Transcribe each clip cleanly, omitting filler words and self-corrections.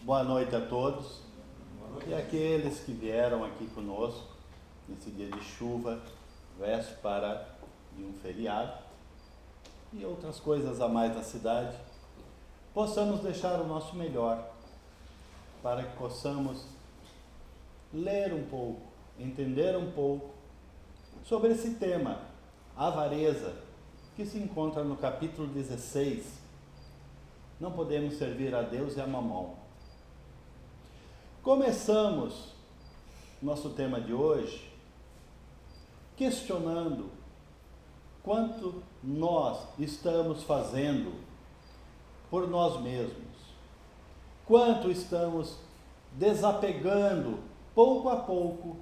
Boa noite a todos e aqueles que vieram aqui conosco nesse dia de chuva, véspera de um feriado e outras coisas a mais na cidade, possamos deixar o nosso melhor para que possamos ler um pouco, entender um pouco sobre esse tema, avareza, que se encontra no capítulo 16. Não podemos servir a Deus e a Mamon. Começamos nosso tema de hoje questionando quanto nós estamos fazendo por nós mesmos, quanto estamos desapegando pouco a pouco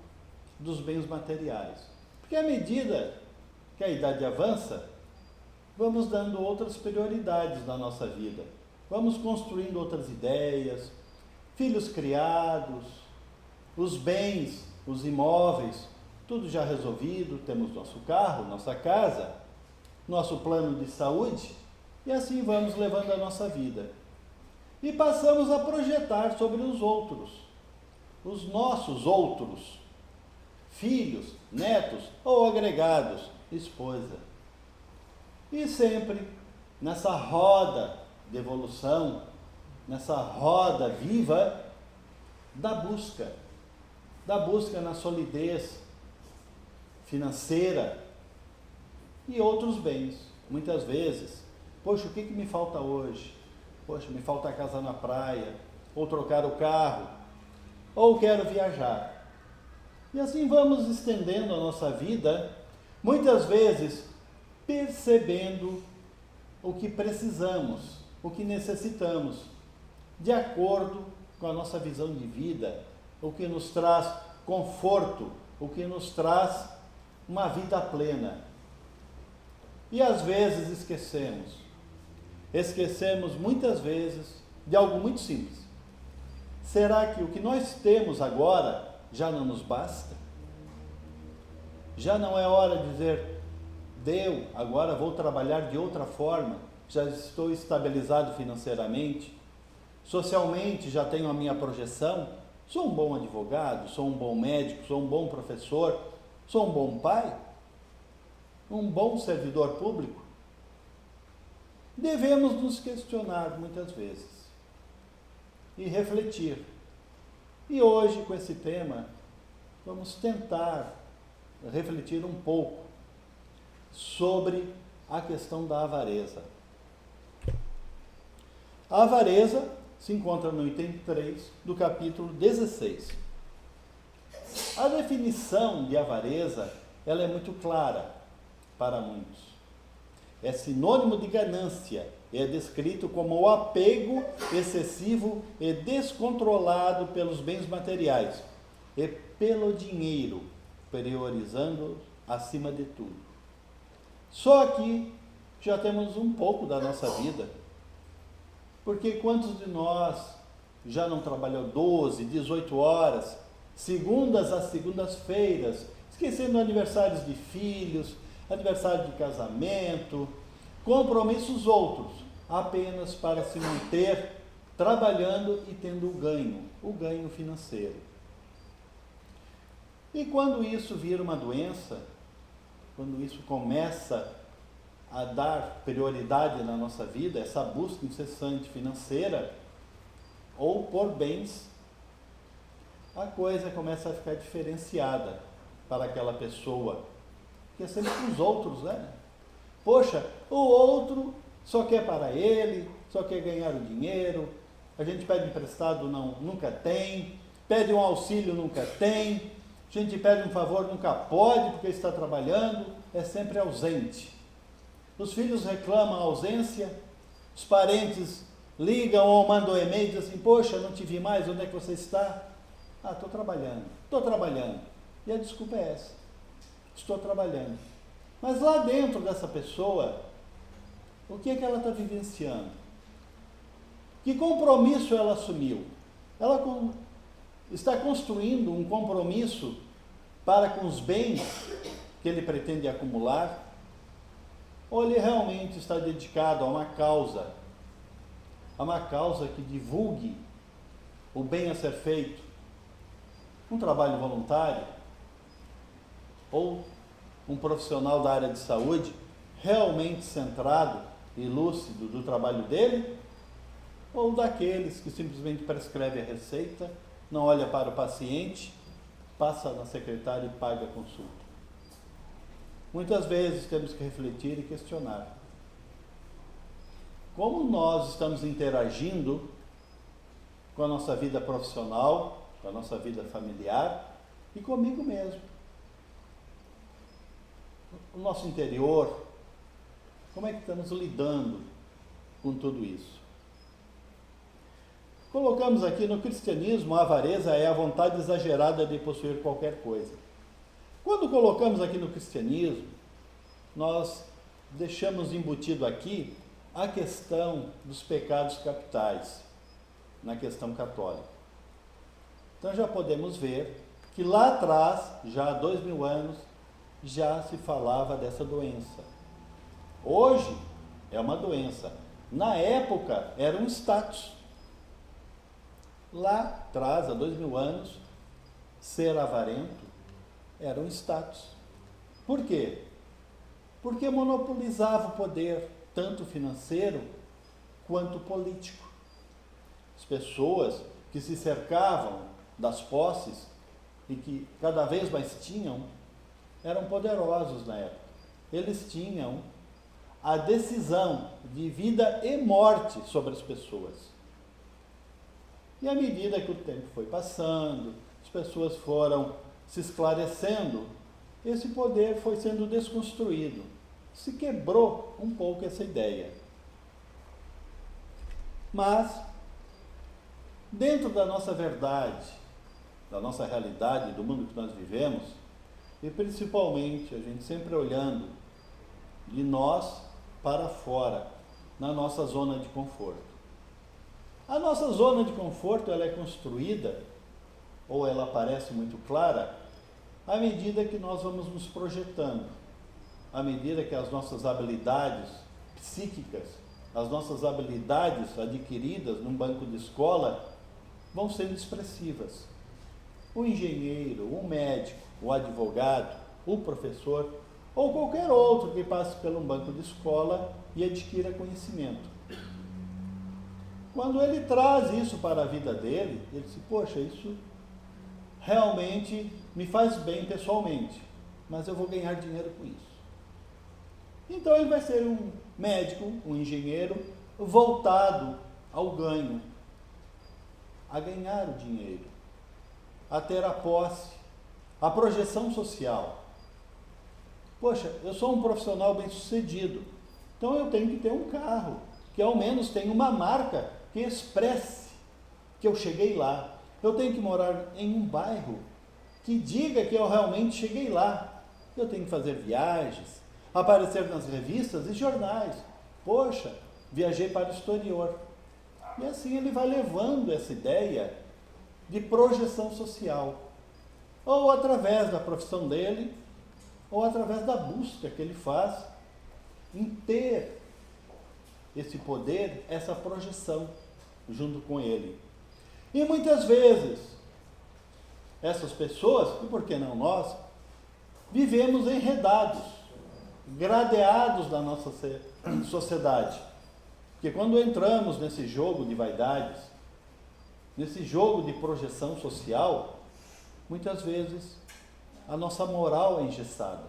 dos bens materiais. Porque à medida que a idade avança, vamos dando outras prioridades na nossa vida, vamos construindo outras ideias, filhos criados, os bens, os imóveis, tudo já resolvido, temos nosso carro, nossa casa, nosso plano de saúde, e assim vamos levando a nossa vida. E passamos a projetar sobre os outros, os nossos outros, filhos, netos ou agregados, esposa. E sempre nessa roda de evolução, nessa roda viva da busca na solidez financeira e outros bens. Muitas vezes, poxa, o que me falta hoje? Poxa, me falta a casa na praia, ou trocar o carro, ou quero viajar. E assim vamos estendendo a nossa vida, muitas vezes percebendo o que precisamos, o que necessitamos, de acordo com a nossa visão de vida, o que nos traz conforto, o que nos traz uma vida plena. E às vezes esquecemos muitas vezes de algo muito simples. Será que o que nós temos agora já não nos basta? Já não é hora de dizer, deu, agora vou trabalhar de outra forma, já estou estabilizado financeiramente, socialmente já tenho a minha projeção, sou um bom advogado, sou um bom médico, sou um bom professor, sou um bom pai, um bom servidor público? Devemos nos questionar muitas vezes e refletir. E hoje, com esse tema, vamos tentar refletir um pouco sobre a questão da avareza. A avareza se encontra no item 3 do capítulo 16. A definição de avareza, ela é muito clara para muitos. É sinônimo de ganância, é descrito como o apego excessivo e descontrolado pelos bens materiais e pelo dinheiro, priorizando acima de tudo. Só aqui já temos um pouco da nossa vida. Porque quantos de nós já não trabalhou 12, 18 horas, segundas a segundas-feiras, esquecendo aniversários de filhos, aniversário de casamento, compromissos outros, apenas para se manter trabalhando e tendo o ganho financeiro. E quando isso vira uma doença, quando isso começa a dar prioridade na nossa vida, essa busca incessante financeira, ou por bens, a coisa começa a ficar diferenciada para aquela pessoa, que é sempre com os outros, né? Poxa, o outro só quer para ele, só quer ganhar o dinheiro, a gente pede emprestado, nunca tem, pede um auxílio, nunca tem, a gente pede um favor, nunca pode, porque está trabalhando, é sempre ausente. Os filhos reclamam a ausência, os parentes ligam ou mandam e-mail e dizem assim, poxa, não te vi mais, onde é que você está? Ah, estou trabalhando. E a desculpa é essa, estou trabalhando. Mas lá dentro dessa pessoa, o que é que ela está vivenciando? Que compromisso ela assumiu? Ela está construindo um compromisso para com os bens que ele pretende acumular? Ou ele realmente está dedicado a uma causa que divulgue o bem a ser feito, um trabalho voluntário, ou um profissional da área de saúde realmente centrado e lúcido do trabalho dele, ou daqueles que simplesmente prescreve a receita, não olha para o paciente, passa na secretária e paga a consulta. Muitas vezes temos que refletir e questionar. Como nós estamos interagindo com a nossa vida profissional, com a nossa vida familiar e comigo mesmo? O nosso interior, como é que estamos lidando com tudo isso? Colocamos aqui no cristianismo, a avareza é a vontade exagerada de possuir qualquer coisa. Quando colocamos aqui no cristianismo, nós deixamos embutido aqui a questão dos pecados capitais, na questão católica. Então já podemos ver que lá atrás, já há 2000 anos, já se falava dessa doença. Hoje é uma doença. Na época era um status. Lá atrás, há 2000 anos, ser avarento era um status. Por quê? Porque monopolizava o poder, tanto financeiro quanto político. As pessoas que se cercavam das posses e que cada vez mais tinham, eram poderosos na época. Eles tinham a decisão de vida e morte sobre as pessoas. E à medida que o tempo foi passando, as pessoas foram se esclarecendo, esse poder foi sendo desconstruído. Se quebrou um pouco essa ideia. Mas, dentro da nossa verdade, da nossa realidade, do mundo que nós vivemos, e principalmente a gente sempre olhando de nós para fora, na nossa zona de conforto. A nossa zona de conforto, ela é construída, ou ela parece muito clara, à medida que nós vamos nos projetando, à medida que as nossas habilidades psíquicas, as nossas habilidades adquiridas num banco de escola, vão sendo expressivas. O engenheiro, o médico, o advogado, o professor, ou qualquer outro que passe pelo banco de escola e adquira conhecimento. Quando ele traz isso para a vida dele, ele diz, poxa, isso realmente me faz bem pessoalmente, mas eu vou ganhar dinheiro com isso. Então ele vai ser um médico, um engenheiro, voltado ao ganho, a ganhar o dinheiro, a ter a posse, a projeção social. Poxa, eu sou um profissional bem-sucedido, então eu tenho que ter um carro, que ao menos tenha uma marca que expresse que eu cheguei lá. Eu tenho que morar em um bairro que diga que eu realmente cheguei lá. Eu tenho que fazer viagens, aparecer nas revistas e jornais. Poxa, viajei para o exterior. E assim ele vai levando essa ideia de projeção social, ou através da profissão dele, ou através da busca que ele faz em ter esse poder, essa projeção junto com ele. E muitas vezes, essas pessoas, e por que não nós, vivemos enredados, gradeados na nossa sociedade. Porque quando entramos nesse jogo de vaidades, nesse jogo de projeção social, muitas vezes a nossa moral é engessada.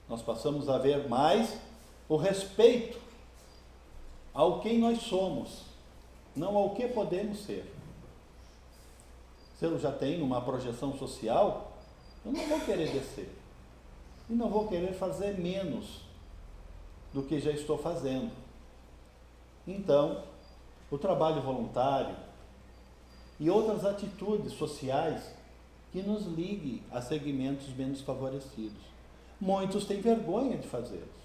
Nós passamos a ver mais o respeito ao quem nós somos, não ao que podemos ser. Se eu já tenho uma projeção social, eu não vou querer descer. E não vou querer fazer menos do que já estou fazendo. Então, o trabalho voluntário e outras atitudes sociais que nos liguem a segmentos menos favorecidos. Muitos têm vergonha de fazê-los.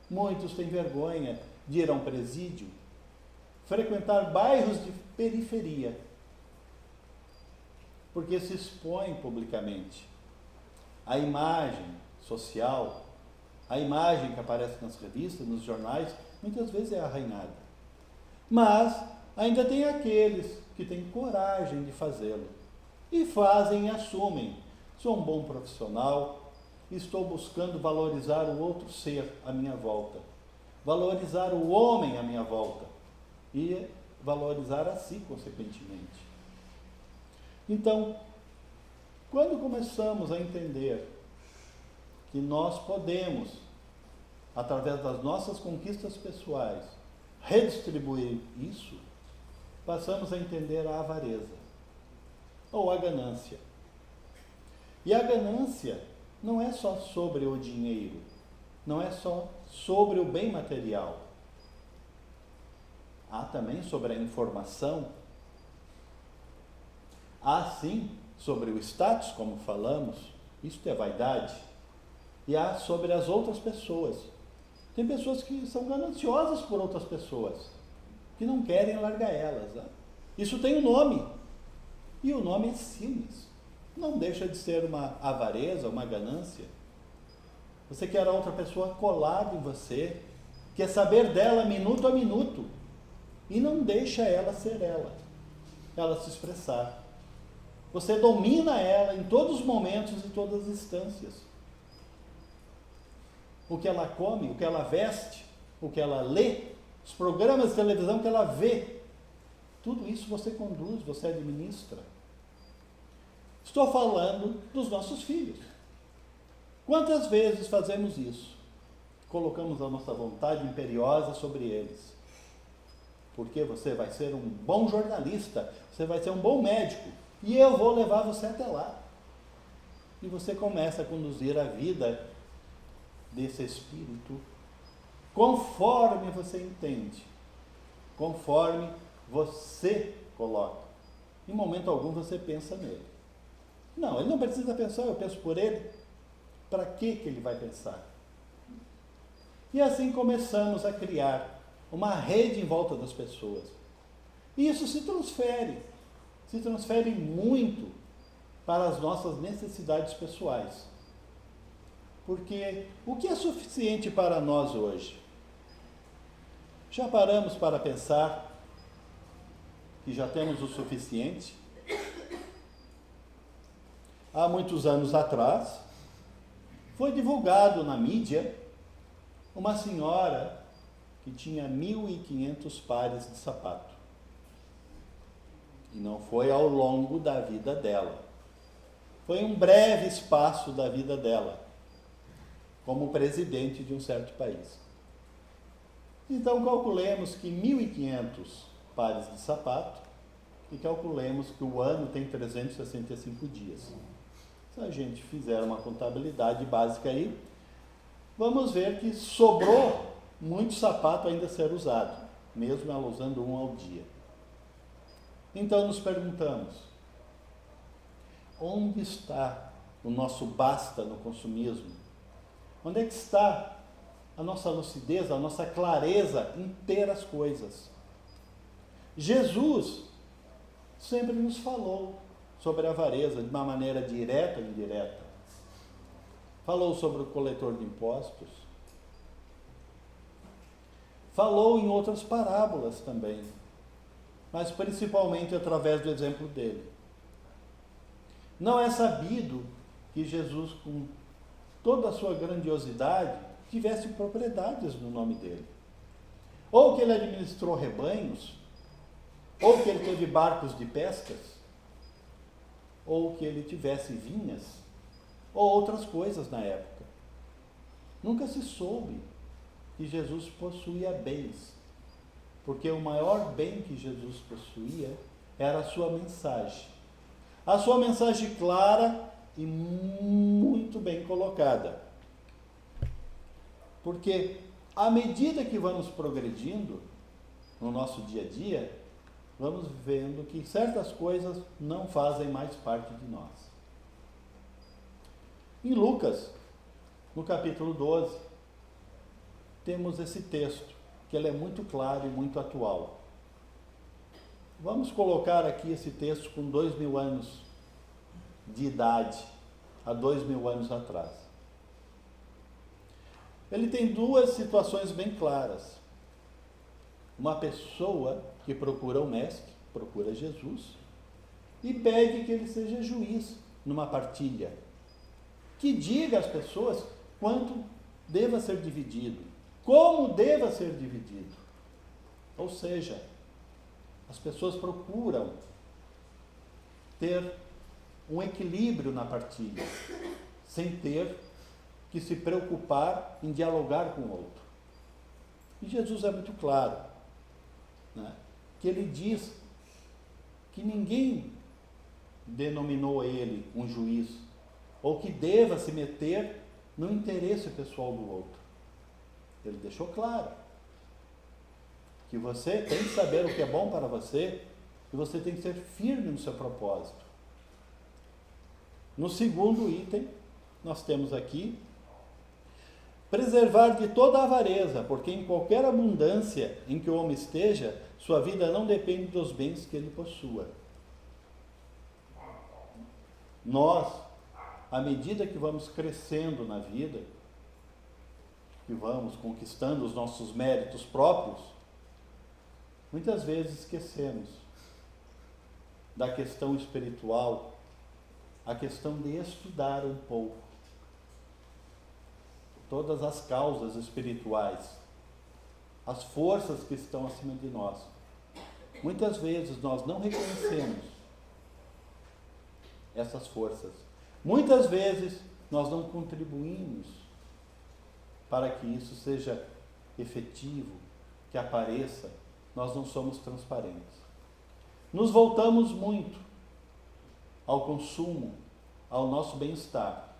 Muitos têm vergonha de ir a um presídio, frequentar bairros de periferia, porque se expõem publicamente. A imagem social, a imagem que aparece nas revistas, nos jornais, muitas vezes é arranhada. Mas ainda tem aqueles que têm coragem de fazê-lo. E fazem e assumem. Sou um bom profissional, estou buscando valorizar o outro ser à minha volta, valorizar o homem à minha volta e valorizar a si, consequentemente. Então, quando começamos a entender que nós podemos, através das nossas conquistas pessoais, redistribuir isso, passamos a entender a avareza ou a ganância. E a ganância não é só sobre o dinheiro, não é só sobre o bem material. Há também sobre a informação, há sim sobre o status, como falamos, isto é vaidade, e há sobre as outras pessoas. Tem pessoas que são gananciosas por outras pessoas, que não querem largar elas. Né? Isso tem um nome, e o nome é ciúmes. Não deixa de ser uma avareza, uma ganância. Você quer a outra pessoa colada em você, quer saber dela minuto a minuto, e não deixa ela ser ela se expressar. Você domina ela em todos os momentos e todas as instâncias. O que ela come, o que ela veste, o que ela lê, os programas de televisão que ela vê, tudo isso você conduz, você administra. Estou falando dos nossos filhos. Quantas vezes fazemos isso? Colocamos a nossa vontade imperiosa sobre eles. Porque você vai ser um bom jornalista, você vai ser um bom médico, e eu vou levar você até lá. E você começa a conduzir a vida desse espírito conforme você entende, conforme você coloca. Em momento algum você pensa nele. Não, ele não precisa pensar, eu penso por ele. Para que ele vai pensar? E assim começamos a criar uma rede em volta das pessoas. E isso se transfere muito para as nossas necessidades pessoais. Porque o que é suficiente para nós hoje? Já paramos para pensar que já temos o suficiente? Há muitos anos atrás, foi divulgado na mídia uma senhora que tinha 1.500 pares de sapato. E não foi ao longo da vida dela. Foi um breve espaço da vida dela, como presidente de um certo país. Então calculemos que 1.500 pares de sapato e calculemos que o ano tem 365 dias. Se a gente fizer uma contabilidade básica aí, vamos ver que sobrou muito sapato ainda a ser usado, mesmo ela usando um ao dia. Então nos perguntamos, onde está o nosso basta no consumismo? Onde é que está a nossa lucidez, a nossa clareza em ter as coisas? Jesus sempre nos falou sobre a avareza, de uma maneira direta ou indireta. Falou sobre o coletor de impostos. Falou em outras parábolas também, mas principalmente através do exemplo dele. Não é sabido que Jesus, com toda a sua grandiosidade, tivesse propriedades no nome dele. Ou que ele administrou rebanhos, ou que ele teve barcos de pescas, ou que ele tivesse vinhas, ou outras coisas na época. Nunca se soube que Jesus possuía bens, porque o maior bem que Jesus possuía era a sua mensagem. A sua mensagem clara e muito bem colocada. Porque à medida que vamos progredindo no nosso dia a dia, vamos vendo que certas coisas não fazem mais parte de nós. Em Lucas, no capítulo 12, temos esse texto, que ele é muito claro e muito atual. Vamos colocar aqui esse texto com 2.000 anos de idade, há 2.000 anos atrás. Ele tem duas situações bem claras. uma pessoa que procura o mestre, procura Jesus, e pede que ele seja juiz numa partilha, que diga às pessoas quanto deva ser dividido, como deva ser dividido. Ou seja, as pessoas procuram ter um equilíbrio na partilha, sem ter que se preocupar em dialogar com o outro. E Jesus é muito claro, né? Que ele diz que ninguém denominou ele um juiz, ou que deva se meter no interesse pessoal do outro. Ele deixou claro que você tem que saber o que é bom para você e você tem que ser firme no seu propósito. No segundo item, nós temos aqui: preservar de toda avareza, porque em qualquer abundância em que o homem esteja, sua vida não depende dos bens que ele possua. Nós, à medida que vamos crescendo na vida, que vamos conquistando os nossos méritos próprios, muitas vezes esquecemos da questão espiritual, a questão de estudar um pouco todas as causas espirituais, as forças que estão acima de nós. Muitas vezes nós não reconhecemos essas forças. Muitas vezes nós não contribuímos para que isso seja efetivo, que apareça. Nós não somos transparentes. Nos voltamos muito ao consumo, ao nosso bem-estar,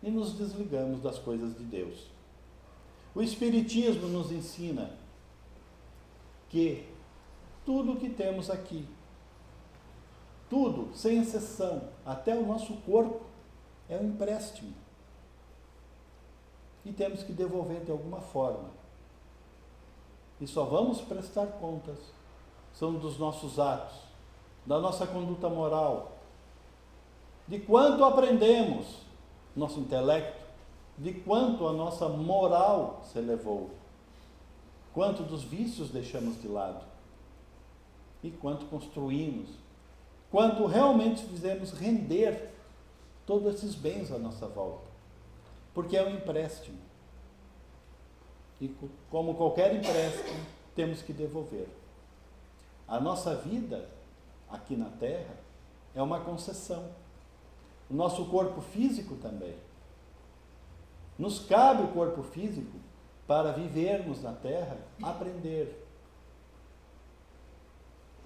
e nos desligamos das coisas de Deus. O Espiritismo nos ensina que tudo o que temos aqui, tudo, sem exceção, até o nosso corpo, é um empréstimo. E temos que devolver de alguma forma. E só vamos prestar contas, são dos nossos atos, da nossa conduta moral, de quanto aprendemos, nosso intelecto, de quanto a nossa moral se elevou, quanto dos vícios deixamos de lado, e quanto construímos, quanto realmente fizemos render todos esses bens à nossa volta, porque é um empréstimo, e como qualquer empréstimo, temos que devolver. A nossa vida aqui na Terra é uma concessão. O nosso corpo físico também. Nos cabe o corpo físico para vivermos na Terra, aprender,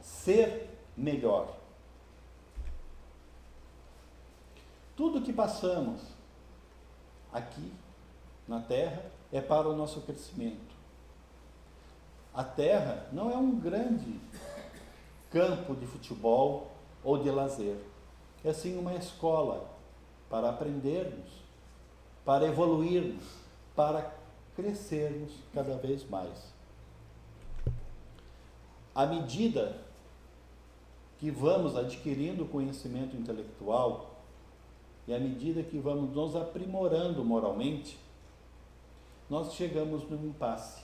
ser melhor. Tudo que passamos aqui na Terra é para o nosso crescimento. A Terra não é um grande campo de futebol ou de lazer. É sim uma escola para aprendermos, para evoluirmos, para crescermos cada vez mais. À medida que vamos adquirindo conhecimento intelectual e à medida que vamos nos aprimorando moralmente, nós chegamos num impasse.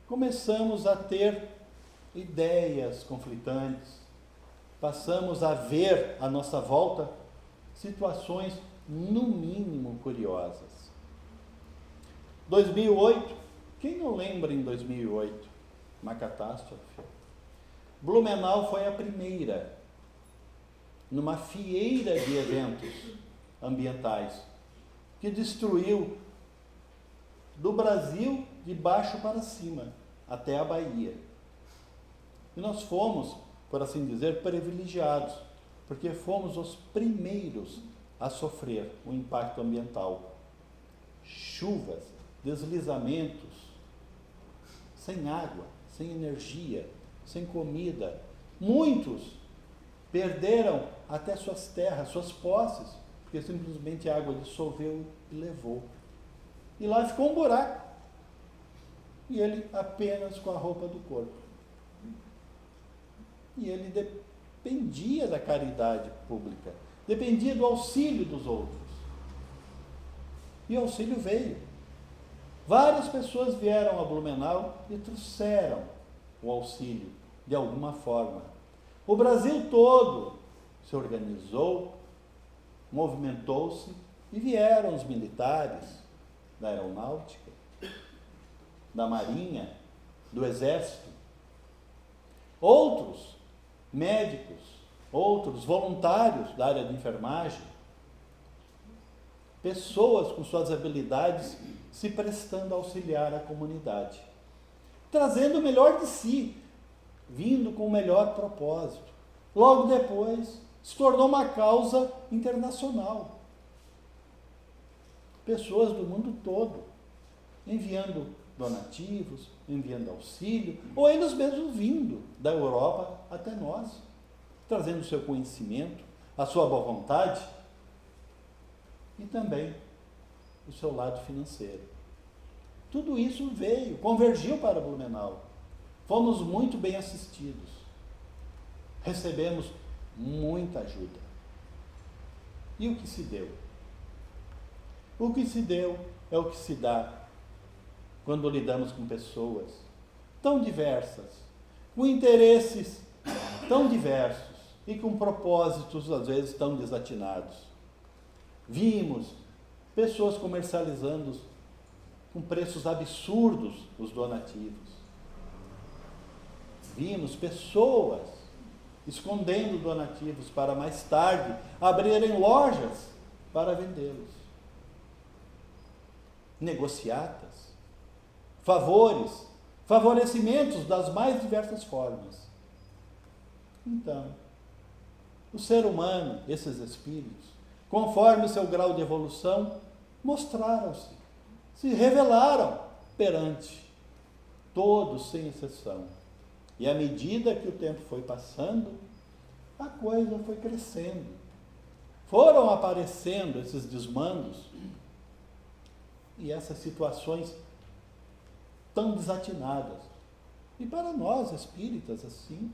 Começamos a ter ideias conflitantes, passamos a ver à nossa volta situações, no mínimo, curiosas. 2008, quem não lembra em 2008? Uma catástrofe. Blumenau foi a primeira, numa fieira de eventos ambientais, que destruiu do Brasil de baixo para cima, até a Bahia. E nós fomos, por assim dizer, privilegiados, porque fomos os primeiros a sofrer o impacto ambiental. Chuvas, deslizamentos, sem água, sem energia, sem comida. Muitos perderam até suas terras, suas posses, porque simplesmente a água dissolveu e levou. E lá ficou um buraco. E ele apenas com a roupa do corpo. E ele dependia da caridade pública, dependia do auxílio dos outros. E o auxílio veio. Várias pessoas vieram a Blumenau e trouxeram o auxílio de alguma forma. O Brasil todo se organizou, movimentou-se e vieram os militares da aeronáutica, da marinha, do exército, outros médicos, outros voluntários da área de enfermagem, pessoas com suas habilidades se prestando a auxiliar a comunidade, trazendo o melhor de si, vindo com o melhor propósito. Logo depois, se tornou uma causa internacional. Pessoas do mundo todo, enviando donativos, enviando auxílio, ou eles mesmos vindo da Europa até nós, trazendo o seu conhecimento, a sua boa vontade e também o seu lado financeiro. Tudo isso veio, convergiu para Blumenau. Fomos muito bem assistidos. Recebemos muita ajuda. E o que se deu? O que se deu é o que se dá quando lidamos com pessoas tão diversas, com interesses tão diversos e com propósitos, às vezes, tão desatinados. Vimos pessoas comercializando com preços absurdos os donativos. Vimos pessoas escondendo donativos para mais tarde abrirem lojas para vendê-los. Negociatas, favores, favorecimentos das mais diversas formas. Então, o ser humano, esses espíritos, conforme o seu grau de evolução, mostraram-se, se revelaram perante todos, sem exceção. E à medida que o tempo foi passando, a coisa foi crescendo. Foram aparecendo esses desmandos e essas situações tão desatinadas. E para nós, espíritas, assim,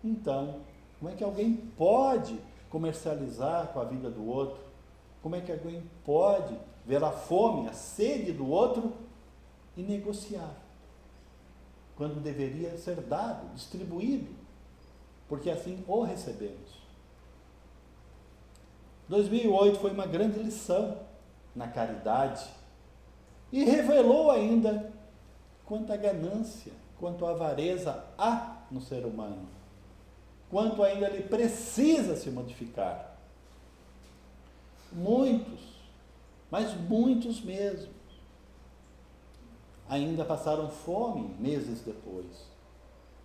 então, como é que alguém pode comercializar com a vida do outro? Como é que alguém pode ver a fome, a sede do outro e negociar? Quando deveria ser dado, distribuído, porque assim o recebemos. 2008 foi uma grande lição na caridade e revelou ainda quanta ganância, quanto avareza há no ser humano, quanto ainda ele precisa se modificar. Muitos, mas muitos mesmo, ainda passaram fome meses depois,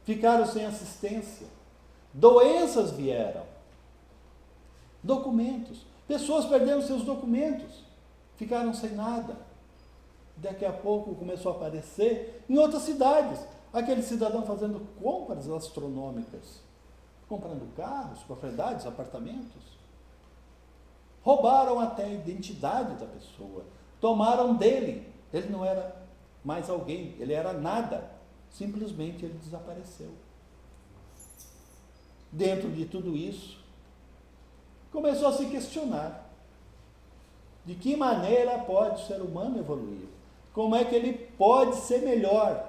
ficaram sem assistência, doenças vieram, documentos, pessoas perderam seus documentos, ficaram sem nada. Daqui a pouco começou a aparecer em outras cidades, aquele cidadão fazendo compras astronômicas, comprando carros, propriedades, apartamentos. Roubaram até a identidade da pessoa, tomaram dele, ele não era mais alguém, ele era nada, simplesmente ele desapareceu. Dentro de tudo isso, começou a se questionar de que maneira pode o ser humano evoluir, como é que ele pode ser melhor,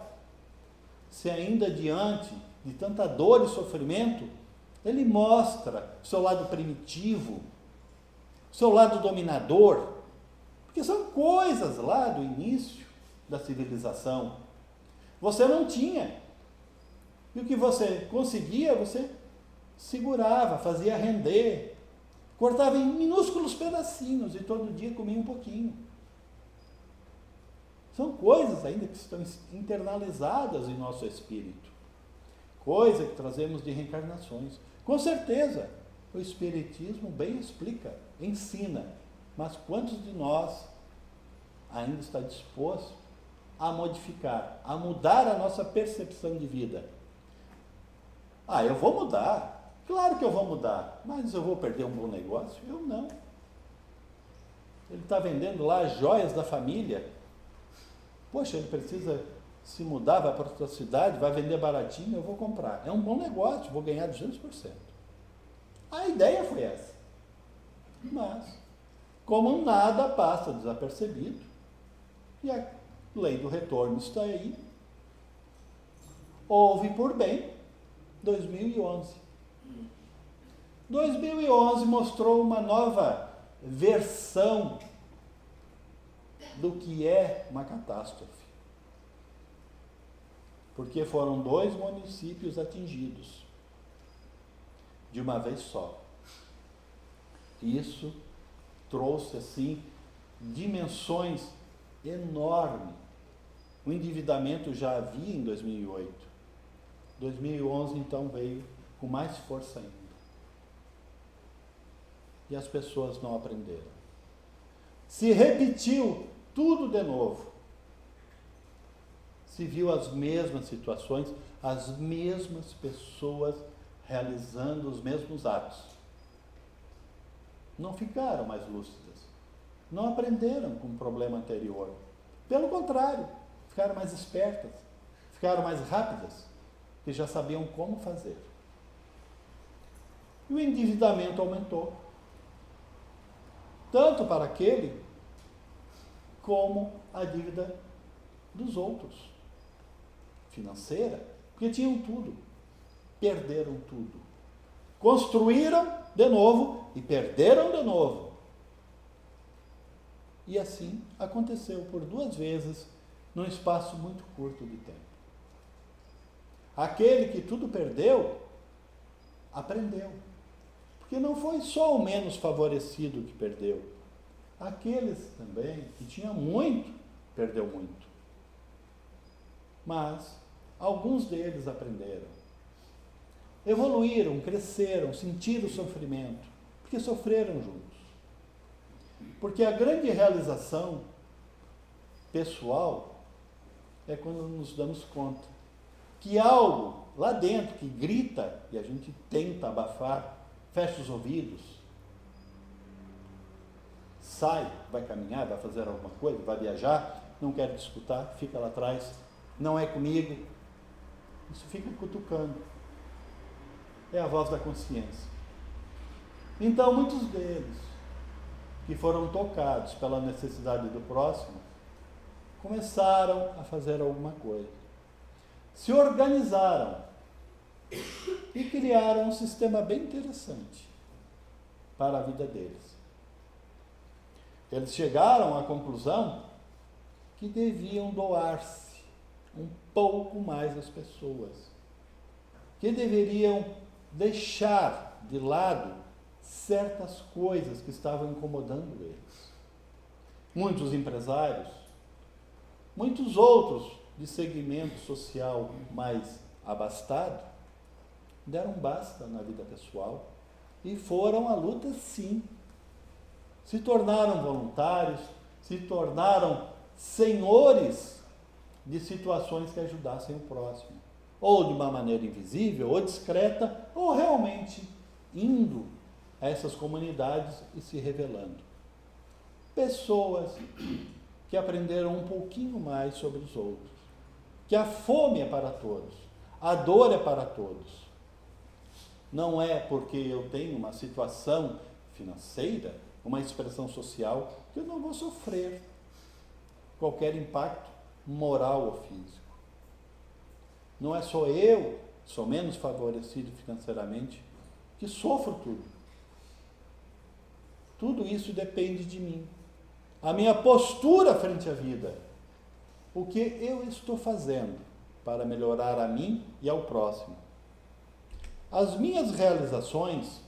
se ainda diante de tanta dor e sofrimento, ele mostra o seu lado primitivo, o seu lado dominador, porque são coisas lá do início da civilização. Você não tinha. E o que você conseguia, você segurava, fazia render, cortava em minúsculos pedacinhos e todo dia comia um pouquinho. São coisas ainda que estão internalizadas em nosso espírito. Coisa que trazemos de reencarnações. Com certeza, o Espiritismo bem explica, ensina, mas quantos de nós ainda está disposto a modificar, a mudar a nossa percepção de vida? Ah, eu vou mudar, claro que eu vou mudar, mas eu vou perder um bom negócio? Eu não. Ele está vendendo lá as joias da família, poxa, ele precisa se mudar, vai para outra cidade, vai vender baratinho, eu vou comprar. É um bom negócio, vou ganhar 200%. A ideia foi essa. Mas, como nada passa desapercebido, e lei do retorno está aí. Houve por bem, 2011. 2011 mostrou uma nova versão do que é uma catástrofe. Porque foram 2 municípios atingidos de uma vez só. Isso trouxe, assim, dimensões enormes. O endividamento já havia em 2008. 2011, então, veio com mais força ainda. E as pessoas não aprenderam. Se repetiu tudo de novo. Se viu as mesmas situações, as mesmas pessoas realizando os mesmos atos. Não ficaram mais lúcidas. Não aprenderam com o problema anterior. Pelo contrário, ficaram mais espertas, ficaram mais rápidas, que já sabiam como fazer. E o endividamento aumentou. Tanto para aquele, como a dívida dos outros. Financeira, porque tinham tudo. Perderam tudo. Construíram de novo e perderam de novo. E assim aconteceu por 2 vezes num espaço muito curto de tempo. Aquele que tudo perdeu, aprendeu. Porque não foi só o menos favorecido que perdeu. Aqueles também que tinham muito, perdeu muito. Mas alguns deles aprenderam. Evoluíram, cresceram, sentiram o sofrimento, porque sofreram juntos. Porque a grande realização pessoal é quando nos damos conta que algo lá dentro que grita e a gente tenta abafar, fecha os ouvidos, sai, vai caminhar, vai fazer alguma coisa, vai viajar, não quero te escutar, fica lá atrás, não é comigo. Isso fica cutucando. É a voz da consciência. Então, muitos deles, que foram tocados pela necessidade do próximo, começaram a fazer alguma coisa. Se organizaram e criaram um sistema bem interessante para a vida deles. Eles chegaram à conclusão que deviam doar-se um pouco mais às pessoas, que deveriam deixar de lado certas coisas que estavam incomodando eles. Muitos empresários, muitos outros de segmento social mais abastado, deram basta na vida pessoal e foram à luta, sim. Se tornaram voluntários, se tornaram senhores de situações que ajudassem o próximo, ou de uma maneira invisível, ou discreta, ou realmente indo a essas comunidades e se revelando. Pessoas que aprenderam um pouquinho mais sobre os outros, que a fome é para todos, a dor é para todos. Não é porque eu tenho uma situação financeira, uma expressão social, que eu não vou sofrer qualquer impacto moral ou físico. Não é só eu, sou menos favorecido financeiramente, que sofro tudo. Tudo isso depende de mim. A minha postura frente à vida. O que eu estou fazendo para melhorar a mim e ao próximo. As minhas realizações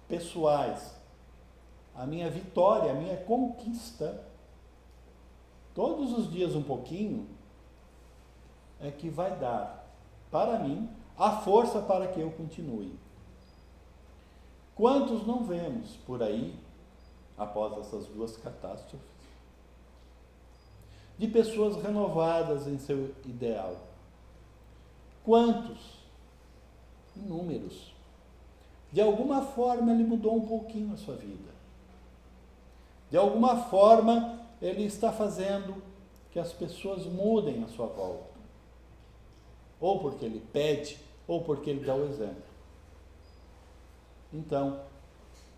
pessoais, a minha vitória, a minha conquista, todos os dias um pouquinho, é que vai dar para mim a força para que eu continue. Quantos não vemos por aí, após essas 2 catástrofes, de pessoas renovadas em seu ideal? Quantos? Inúmeros. De alguma forma ele mudou um pouquinho a sua vida. De alguma forma ele está fazendo que as pessoas mudem à sua volta. Ou porque ele pede, ou porque ele dá o exemplo. Então,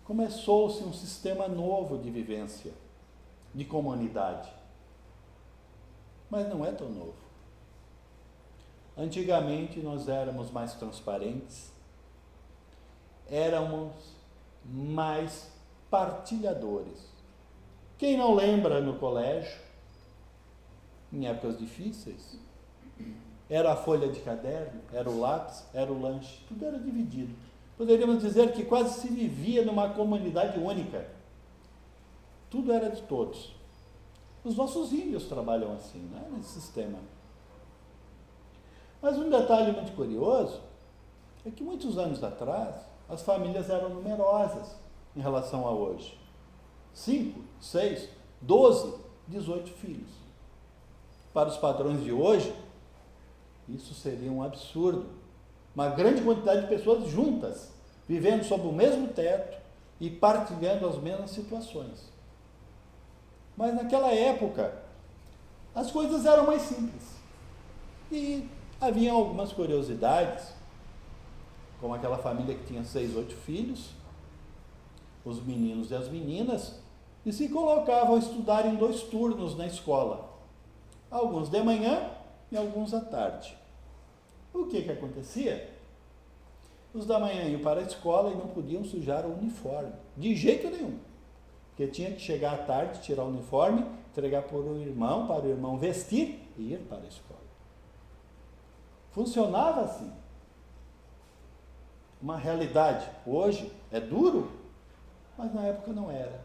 começou-se um sistema novo de vivência, de comunidade. mas não é tão novo. Antigamente nós éramos mais transparentes, éramos mais partilhadores. Quem não lembra no colégio, em épocas difíceis, era a folha de caderno, era o lápis, era o lanche, tudo era dividido. Poderíamos dizer que quase se vivia numa comunidade única. Tudo era de todos. Os nossos índios trabalham assim, né, nesse sistema. Mas um detalhe muito curioso é que muitos anos atrás as famílias eram numerosas em relação a hoje. 5, 6, 12, 18 filhos. Para os padrões de hoje, isso seria um absurdo. Uma grande quantidade de pessoas juntas, vivendo sob o mesmo teto e partilhando as mesmas situações. Mas naquela época, as coisas eram mais simples. E havia algumas curiosidades, como aquela família que tinha 6, 8 filhos, os meninos e as meninas, e se colocavam a estudar em 2 turnos na escola. Alguns de manhã e alguns à tarde. O que acontecia? Os da manhã iam para a escola e não podiam sujar o uniforme, de jeito nenhum. Porque tinha que chegar à tarde, tirar o uniforme, entregar para o irmão vestir e ir para a escola. Funcionava assim. Uma realidade. Hoje é duro, mas na época não era.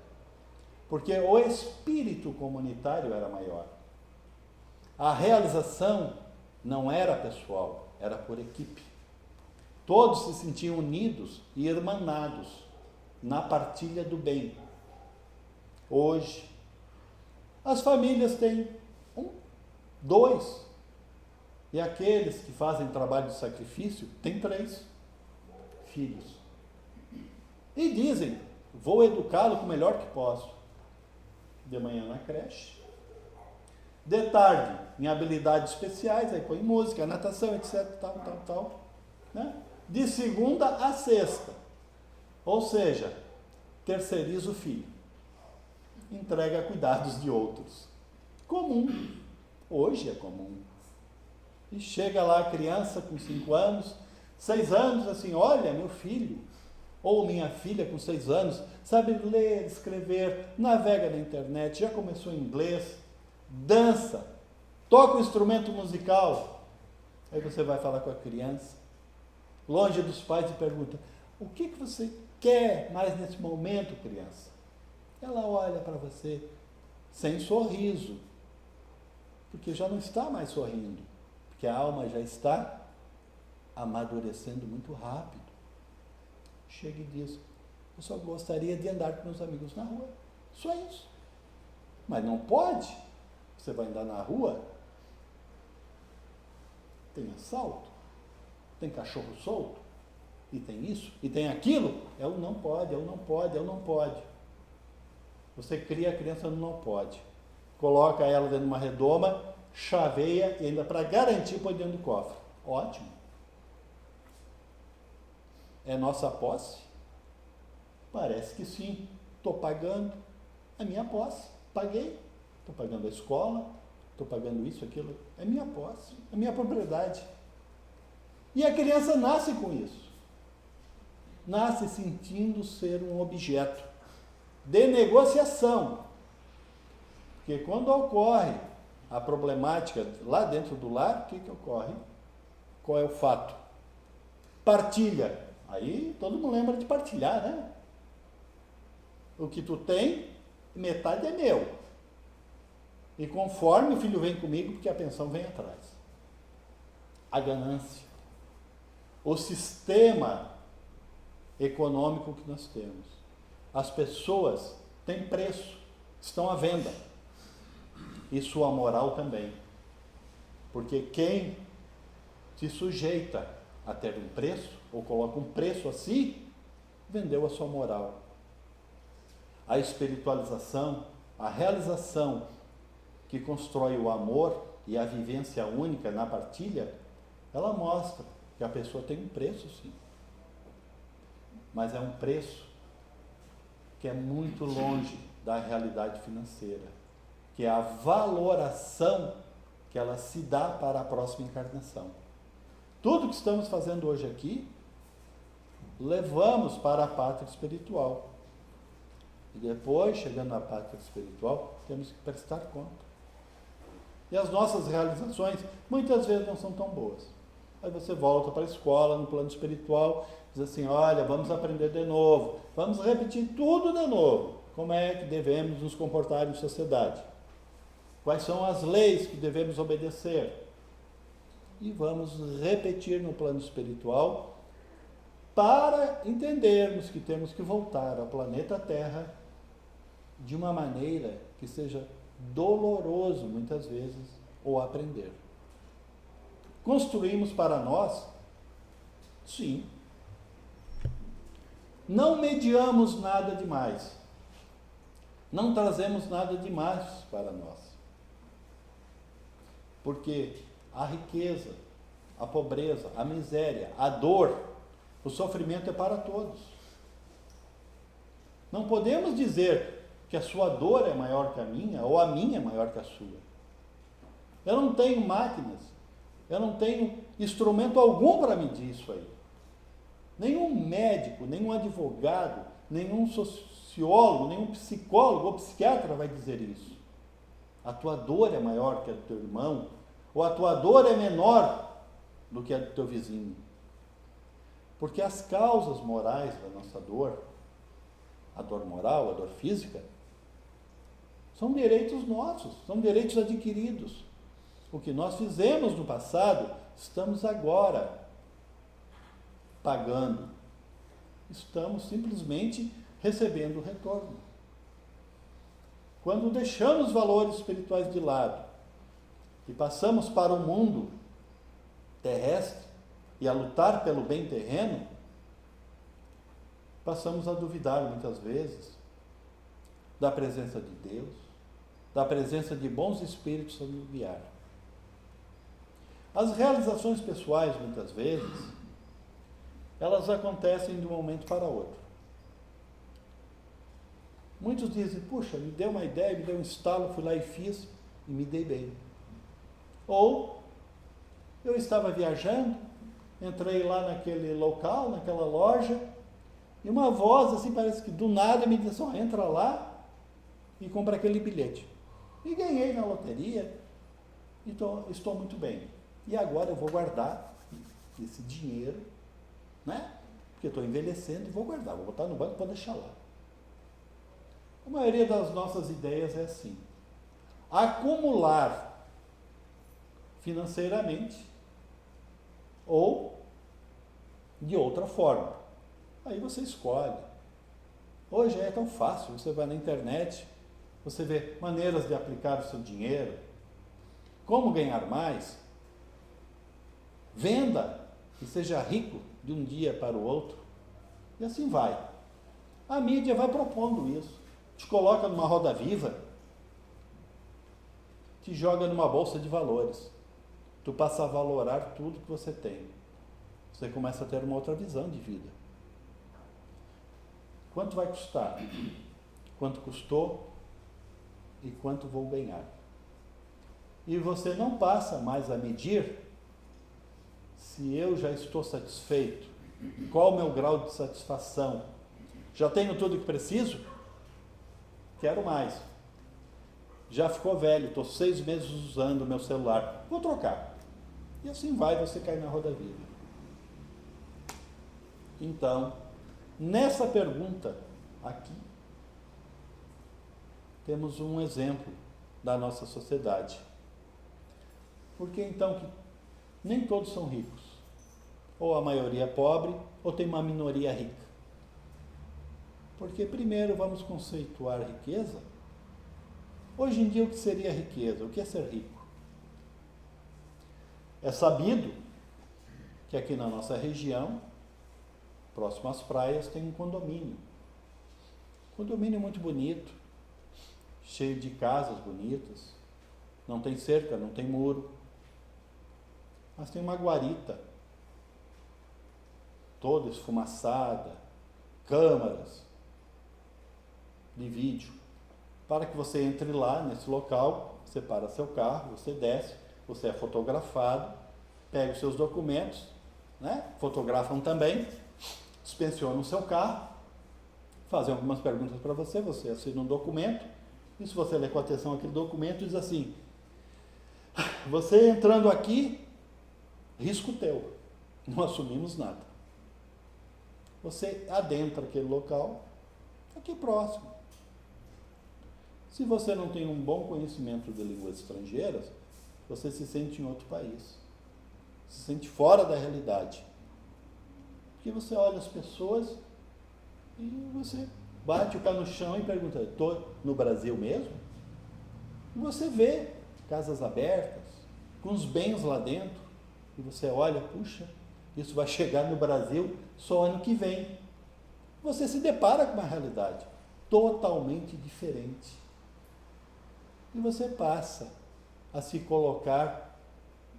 Porque o espírito comunitário era maior. A realização não era pessoal, era por equipe. Todos se sentiam unidos e irmanados na partilha do bem. Hoje, as famílias têm 1, 2, e aqueles que fazem trabalho de sacrifício têm 3 filhos. E dizem, vou educá-lo o melhor que posso. De manhã na creche, de tarde em habilidades especiais, aí põe música, natação, etc, tal, né? De segunda a sexta, ou seja, terceiriza o filho, entrega a cuidados de outros. Comum, hoje é comum. E chega lá a criança com 5 anos, 6 anos, assim, olha, meu filho, ou minha filha com 6 anos, sabe ler, escrever, navega na internet, já começou em inglês, dança, toca um instrumento musical. Aí você vai falar com a criança, longe dos pais, e pergunta, o que você quer mais nesse momento, criança? Ela olha para você sem sorriso, porque já não está mais sorrindo, porque a alma já está amadurecendo muito rápido. Chega e diz, eu só gostaria de andar com meus amigos na rua, só isso. Mas não pode. Você vai andar na rua, tem assalto, tem cachorro solto, e tem isso, e tem aquilo. Eu não pode. Você cria a criança no não pode. Coloca ela dentro de uma redoma, chaveia e ainda para garantir põe dentro do cofre. Ótimo. É nossa posse? Parece que sim. Estou pagando a minha posse. Paguei. Estou pagando a escola, estou pagando isso, aquilo. É minha posse, é minha propriedade. E a criança nasce com isso. Nasce sentindo ser um objeto de negociação. Porque quando ocorre a problemática lá dentro do lar, o que ocorre? Qual é o fato? Partilha. Aí todo mundo lembra de partilhar, né? O que tu tem, metade é meu. E conforme o filho vem comigo, porque a pensão vem atrás. A ganância. O sistema econômico que nós temos. As pessoas têm preço, estão à venda. E sua moral também. Porque quem se sujeita a ter um preço, ou coloca um preço a si, vendeu a sua moral. A espiritualização, a realização que constrói o amor e a vivência única na partilha, ela mostra que a pessoa tem um preço, sim. Mas é um preço que é muito longe da realidade financeira, que é a valoração que ela se dá para a próxima encarnação. Tudo que estamos fazendo hoje aqui, levamos para a pátria espiritual. E depois, chegando à pátria espiritual, temos que prestar conta. E as nossas realizações, muitas vezes, não são tão boas. Aí você volta para a escola, no plano espiritual, diz assim, olha, vamos aprender de novo, vamos repetir tudo de novo. Como é que devemos nos comportar em sociedade? Quais são as leis que devemos obedecer? E vamos repetir no plano espiritual para entendermos que temos que voltar ao planeta Terra de uma maneira que seja doloroso, muitas vezes, o aprender. Construímos para nós? Sim. Não mediamos nada demais. Não trazemos nada demais para nós. Porque a riqueza, a pobreza, a miséria, a dor, o sofrimento é para todos. Não podemos dizer que a sua dor é maior que a minha, ou a minha é maior que a sua. Eu não tenho máquinas, eu não tenho instrumento algum para medir isso aí. Nenhum médico, nenhum advogado, nenhum sociólogo, nenhum psicólogo ou psiquiatra vai dizer isso. A tua dor é maior que a do teu irmão, ou a tua dor é menor do que a do teu vizinho. Porque as causas morais da nossa dor, a dor moral, a dor física, são direitos nossos, são direitos adquiridos. O que nós fizemos no passado, estamos agora pagando. Estamos simplesmente recebendo o retorno. Quando deixamos os valores espirituais de lado e passamos para o mundo terrestre e a lutar pelo bem terreno, passamos a duvidar muitas vezes da presença de Deus, da presença de bons espíritos a nos guiar. As realizações pessoais, muitas vezes, elas acontecem de um momento para outro. Muitos dizem, puxa, me deu uma ideia, me deu um estalo, fui lá e fiz, e me dei bem. Ou, eu estava viajando, entrei lá naquele local, naquela loja, e uma voz, assim, parece que do nada me disse, entra lá e compra aquele bilhete. E ganhei na loteria, e estou muito bem. E agora eu vou guardar esse dinheiro, né? Porque estou envelhecendo e vou guardar, vou botar no banco para deixar lá. A maioria das nossas ideias é assim. Acumular financeiramente ou de outra forma. Aí você escolhe. Hoje é tão fácil, você vai na internet, você vê maneiras de aplicar o seu dinheiro, como ganhar mais. Venda e seja rico de um dia para o outro. E assim vai. A mídia vai propondo isso. Te coloca numa roda viva, te joga numa bolsa de valores. Tu passa a valorar tudo que você tem. Você começa a ter uma outra visão de vida. Quanto vai custar? Quanto custou? E quanto vou ganhar? E você não passa mais a medir se eu já estou satisfeito. Qual o meu grau de satisfação? Já tenho tudo o que preciso? Quero mais. Já ficou velho, estou 6 meses usando o meu celular. Vou trocar. E assim vai, você cai na roda viva. Então, nessa pergunta aqui, temos um exemplo da nossa sociedade. Por que então que nem todos são ricos? Ou a maioria é pobre, ou tem uma minoria rica. Porque primeiro vamos conceituar riqueza. Hoje em dia o que seria riqueza? O que é ser rico? É sabido que aqui na nossa região, próximo às praias, tem um condomínio. Condomínio muito bonito, cheio de casas bonitas, não tem cerca, não tem muro, mas tem uma guarita, toda esfumaçada, câmaras de vídeo, para que você entre lá nesse local, você para seu carro, você desce, você é fotografado, pega os seus documentos, né? Fotografam também, inspecionam o seu carro, fazem algumas perguntas para você, você assina um documento, e se você ler com atenção aquele documento, diz assim: você entrando aqui, risco teu, não assumimos nada. Você adentra aquele local, aqui próximo. Se você não tem um bom conhecimento de línguas estrangeiras, você se sente em outro país, se sente fora da realidade. Porque você olha as pessoas e você bate o pé no chão e pergunta: estou no Brasil mesmo? E você vê casas abertas, com os bens lá dentro, e você olha, puxa, isso vai chegar no Brasil só ano que vem. Você se depara com uma realidade totalmente diferente. E você passa a se colocar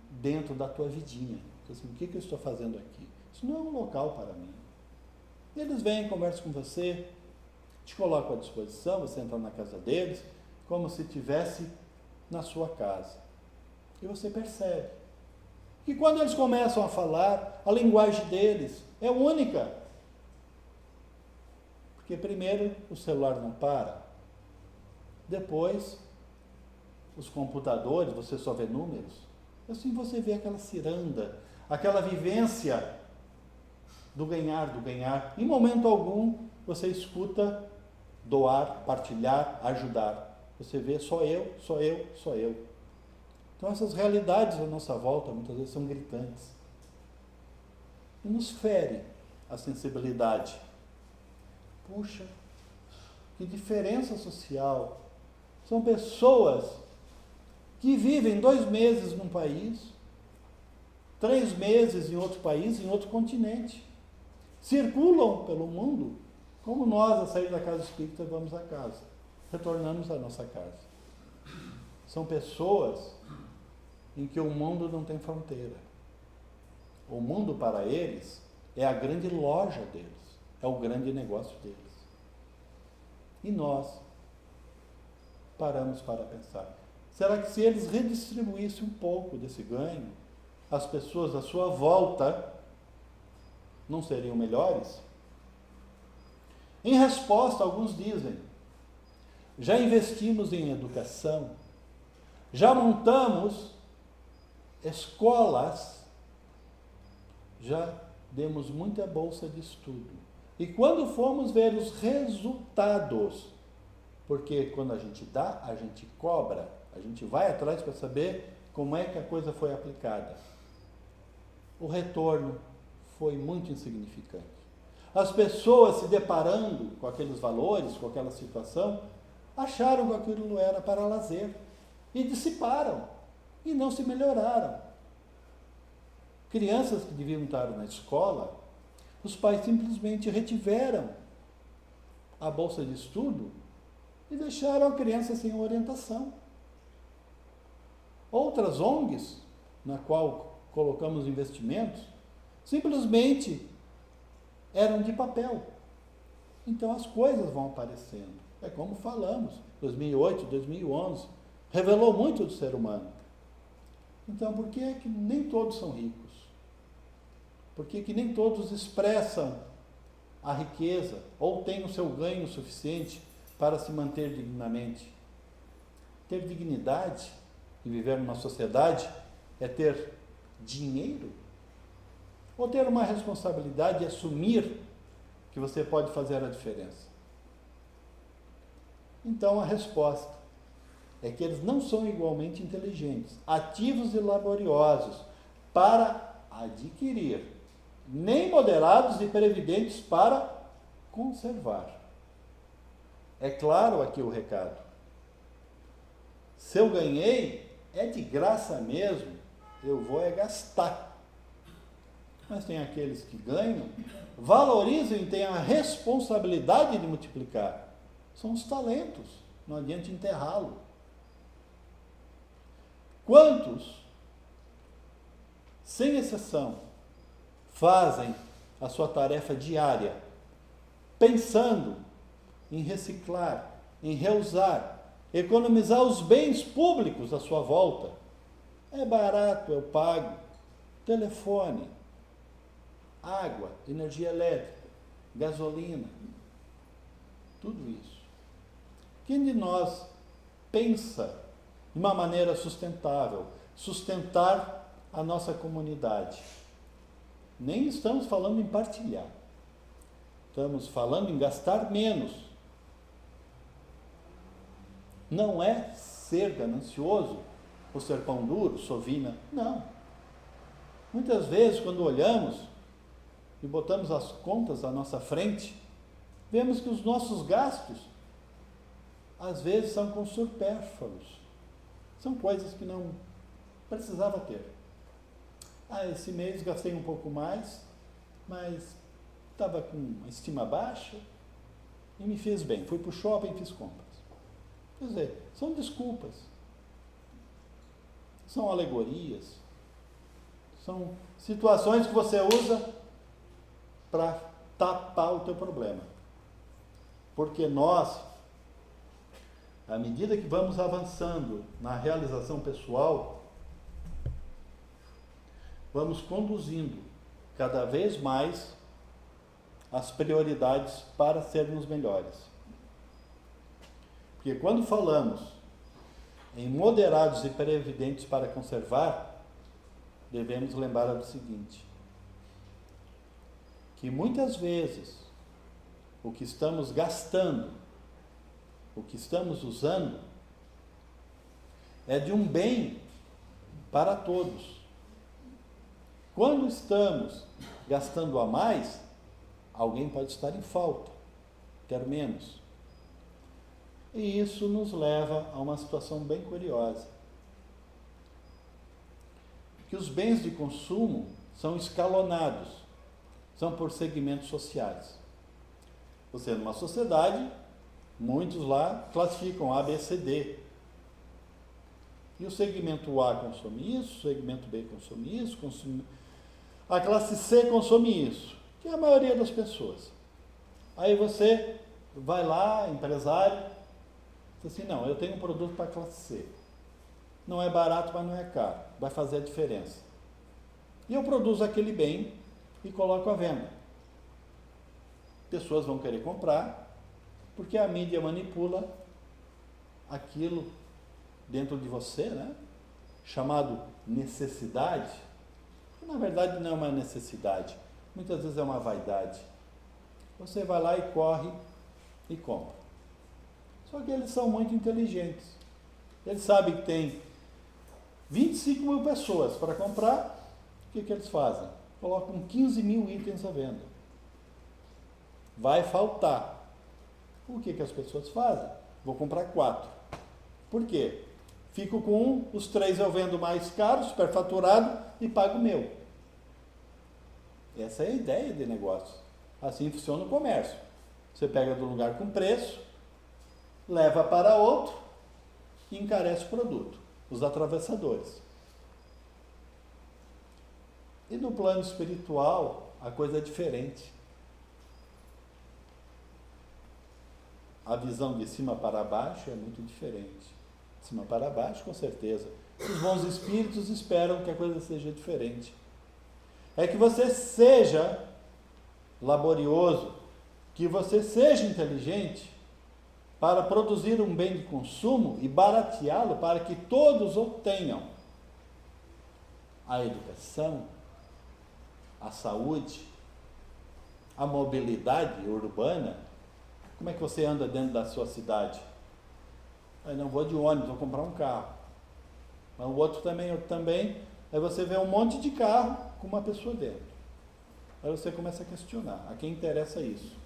dentro da tua vidinha. Assim, o que eu estou fazendo aqui? Isso não é um local para mim. E eles vêm, conversam com você, te colocam à disposição, você entra na casa deles, como se estivesse na sua casa. E você percebe que quando eles começam a falar, a linguagem deles é única. Porque primeiro o celular não para, depois os computadores, você só vê números, assim você vê aquela ciranda, aquela vivência do ganhar. Em momento algum você escuta doar, partilhar, ajudar. Você vê só eu. Então essas realidades à nossa volta muitas vezes são gritantes. E nos fere a sensibilidade. Puxa, que diferença social. São pessoas que vivem 2 meses num país, 3 meses em outro país, em outro continente. Circulam pelo mundo, como nós, a sair da casa espírita, vamos a casa. Retornamos à nossa casa. São pessoas em que o mundo não tem fronteira. O mundo para eles é a grande loja deles, é o grande negócio deles. E nós paramos para pensar: será que se eles redistribuíssem um pouco desse ganho, as pessoas à sua volta não seriam melhores? Em resposta, alguns dizem: já investimos em educação, já montamos escolas, já demos muita bolsa de estudo. E quando formos ver os resultados, porque quando a gente dá, a gente cobra, a gente vai atrás para saber como é que a coisa foi aplicada. O retorno foi muito insignificante. As pessoas se deparando com aqueles valores, com aquela situação, acharam que aquilo era para lazer e dissiparam e não se melhoraram. Crianças que deviam estar na escola, os pais simplesmente retiveram a bolsa de estudo e deixaram a criança sem orientação. Outras ONGs, na qual colocamos investimentos, simplesmente eram de papel. Então as coisas vão aparecendo. É como falamos, 2008, 2011, revelou muito do ser humano. Então, por que é que nem todos são ricos? Por que nem todos expressam a riqueza ou têm o seu ganho suficiente para se manter dignamente? Ter dignidade e viver numa sociedade é ter dinheiro? Ou ter uma responsabilidade e assumir que você pode fazer a diferença? Então a resposta é que eles não são igualmente inteligentes, ativos e laboriosos para adquirir, nem moderados e previdentes para conservar. É claro aqui o recado. Se eu ganhei, é de graça mesmo, eu vou gastar. Mas tem aqueles que ganham, valorizam e têm a responsabilidade de multiplicar. São os talentos, não adianta enterrá-lo. Quantos, sem exceção, fazem a sua tarefa diária, pensando em reciclar, em reusar, economizar os bens públicos à sua volta? É barato, eu pago. Telefone, água, energia elétrica, gasolina, tudo isso. Quem de nós pensa de uma maneira sustentável, sustentar a nossa comunidade? Nem estamos falando em partilhar. Estamos falando em gastar menos. Não é ser ganancioso ou ser pão duro, sovina. Não. Muitas vezes, quando olhamos e botamos as contas à nossa frente, vemos que os nossos gastos, às vezes, são com supérfluos. São coisas que não precisava ter. Esse mês gastei um pouco mais, mas estava com a estima baixa e me fez bem. Fui para o shopping e fiz compras. Quer dizer, são desculpas, são alegorias, são situações que você usa para tapar o teu problema. Porque nós, à medida que vamos avançando na realização pessoal, vamos conduzindo cada vez mais as prioridades para sermos melhores. Porque quando falamos em moderados e previdentes para conservar, devemos lembrar do seguinte, que muitas vezes o que estamos gastando, o que estamos usando, é de um bem para todos. Quando estamos gastando a mais, alguém pode estar em falta, ter menos. E isso nos leva a uma situação bem curiosa. Que os bens de consumo são escalonados, são por segmentos sociais. Você, numa sociedade, muitos lá classificam A, B, C, D. E o segmento A consome isso, o segmento B consome isso, a classe C consome isso, que é a maioria das pessoas. Aí você vai lá, empresário, diz assim, não, eu tenho um produto para a classe C. Não é barato, mas não é caro. Vai fazer a diferença. E eu produzo aquele bem e coloco à venda. Pessoas vão querer comprar, porque a mídia manipula aquilo dentro de você, né? Chamado necessidade. Que na verdade não é uma necessidade. Muitas vezes é uma vaidade. Você vai lá e corre e compra. Só que eles são muito inteligentes. Eles sabem que tem 25 mil pessoas para comprar. O que eles fazem? Colocam 15 mil itens à venda. Vai faltar. O que as pessoas fazem? Vou comprar 4. Por quê? Fico com um, os 3 eu vendo mais caro, superfaturado, e pago o meu. Essa é a ideia de negócio. Assim funciona o comércio. Você pega do lugar com preço, leva para outro e encarece o produto. Os atravessadores. E no plano espiritual, a coisa é diferente. A visão de cima para baixo é muito diferente. De cima para baixo, com certeza. Os bons espíritos esperam que a coisa seja diferente. É que você seja laborioso, que você seja inteligente para produzir um bem de consumo e barateá-lo para que todos o tenham. A educação, a saúde, a mobilidade urbana. Como é que você anda dentro da sua cidade? Eu não vou de ônibus, vou comprar um carro. Mas o outro também. Aí você vê um monte de carro com uma pessoa dentro. Aí você começa a questionar. A quem interessa isso?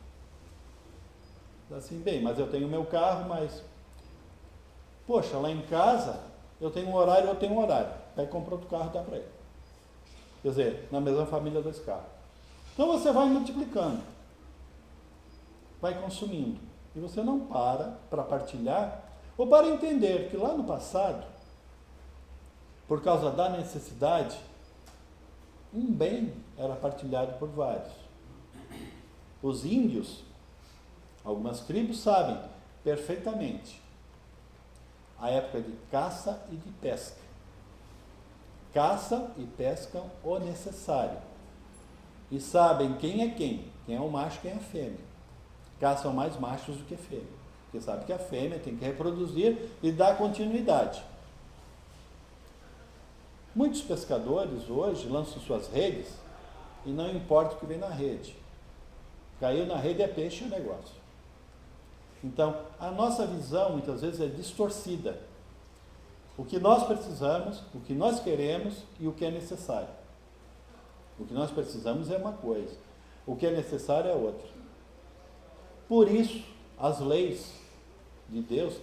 Assim, bem, mas eu tenho meu carro, mas... Poxa, lá em casa, eu tenho um horário. Aí compra outro carro e dá para ele. Quer dizer, na mesma família, 2 carros. Então você vai multiplicando. Vai consumindo. E você não para partilhar, ou para entender que lá no passado, por causa da necessidade, um bem era partilhado por vários. Os índios, algumas tribos sabem perfeitamente a época de caça e de pesca. caçam e pescam o necessário. E sabem quem é o macho, quem é a fêmea. Caçam mais machos do que fêmea, porque sabem que a fêmea tem que reproduzir e dar continuidade. Muitos pescadores hoje lançam suas redes e não importa o que vem na rede. Caiu na rede é peixe, é negócio. Então, a nossa visão muitas vezes é distorcida. O que nós precisamos, o que nós queremos e o que é necessário. O que nós precisamos é uma coisa, o que é necessário é outra. Por isso, as leis de Deus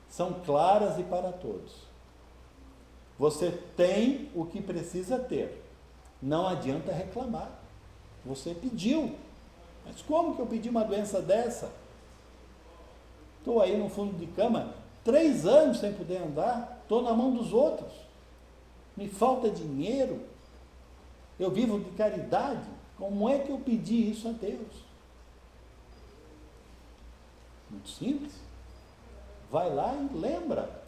são claras e para todos. Você tem o que precisa ter. Não adianta reclamar. Você pediu. Mas como que eu pedi uma doença dessa? Estou aí no fundo de cama, 3 anos sem poder andar, estou na mão dos outros. Me falta dinheiro. Eu vivo de caridade. Como é que eu pedi isso a Deus? Muito simples. Vai lá e lembra.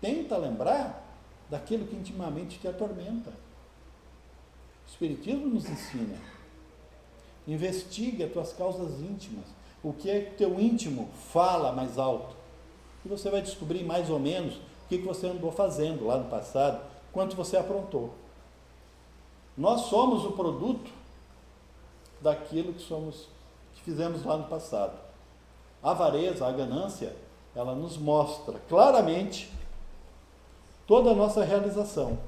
Tenta lembrar daquilo que intimamente te atormenta. O Espiritismo nos ensina. Investigue as tuas causas íntimas. O que é que teu íntimo fala mais alto. E você vai descobrir mais ou menos o que você andou fazendo lá no passado, quanto você aprontou. Nós somos o produto daquilo que fizemos lá no passado. A avareza, a ganância, ela nos mostra claramente toda a nossa realização.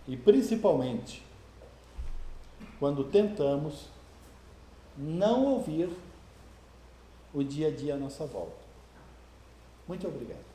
E principalmente quando tentamos não ouvir o dia a dia à nossa volta. Muito obrigado.